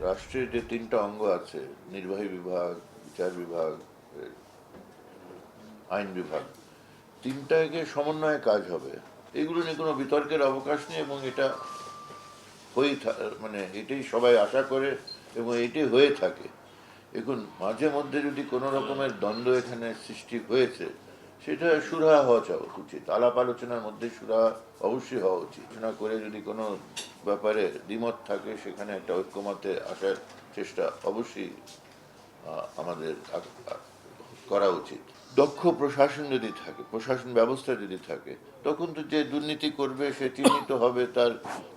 রাষ্ট্রের যে তিনটা অঙ্গ আছে, নির্বাহী বিভাগ, বিচার বিভাগ, আইন বিভাগ, তিনটাকে সমন্বয়ে কাজ হবে। এগুলো নিয়ে কোনো বিতর্কের অবকাশ নেই এবং এটা মানে এটাই সবাই আশা করে এবং এটাই হয়ে থাকে। এখন মাঝে মধ্যে যদি কোনো রকমের দ্বন্দ্ব এখানে সৃষ্টি হয়েছে, সেটা সুরাহা হওয়া উচিত। আলাপ আলোচনার মধ্যে সুরাহা অবশ্যই হওয়া উচিত। আলোচনা করে যদি কোনো ব্যাপারে দ্বিমত থাকে, সেখানে একটা ঐক্যমতে আসার চেষ্টা অবশ্যই আমাদের করা উচিত। দক্ষ প্রশাসন যদি থাকে, প্রশাসন ব্যবস্থা যদি থাকে, তখন তো যে দুর্নীতি করবে সে চিহ্নিত হবে, তার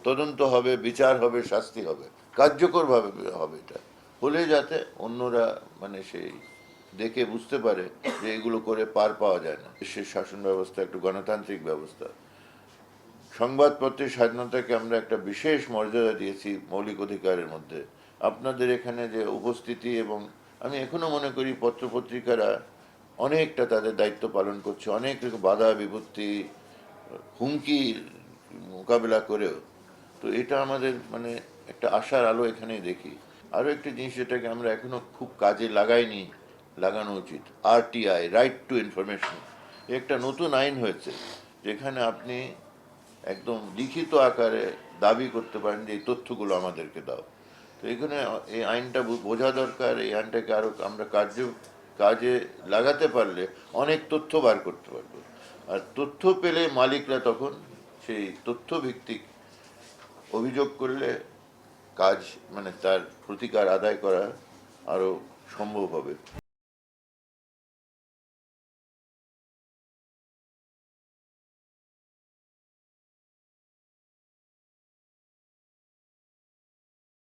তদন্ত হবে, বিচার হবে, শাস্তি হবে, কার্যকরভাবে হবে। এটা হলে যাতে অন্যরা মানে সেই দেখে বুঝতে পারে যে এগুলো করে পার পাওয়া যায় না। দেশের শাসন ব্যবস্থা একটু গণতান্ত্রিক ব্যবস্থা। সংবাদপত্রের স্বাধীনতাকে আমরা একটা বিশেষ মর্যাদা দিয়েছি মৌলিক অধিকারের মধ্যে। আপনাদের এখানে যে উপস্থিতি, এবং আমি এখনো মনে করি পত্রপত্রিকারা অনেকটা তাদের দায়িত্ব পালন করছে, অনেক বাধা বিপত্তি হুমকির মোকাবেলা করেও। তো এটা আমাদের মানে একটা আশার আলো এখানেই দেখি। আরও একটি জিনিস যেটাকে আমরা এখনো খুব কাজে লাগাইনি, লাগানো উচিত, আরটিআই, রাইট টু ইনফরমেশন। একটা নতুন আইন হয়েছে যেখানে আপনি একদম লিখিত আকারে দাবি করতে পারেন যে এই তথ্যগুলো আমাদেরকে দাও। তো এখানে এই আইনটা বোঝা দরকার। এই আইনটাকে আরও আমরা কাজে লাগাতে পারলে অনেক তথ্য বার করতে পারবো। আর তথ্য পেলে মালিকরা তখন সেই তথ্য ভিত্তিক অভিযোগ করলে কাজ মানে তার প্রতিকার আদায় করা আরও সম্ভব হবে।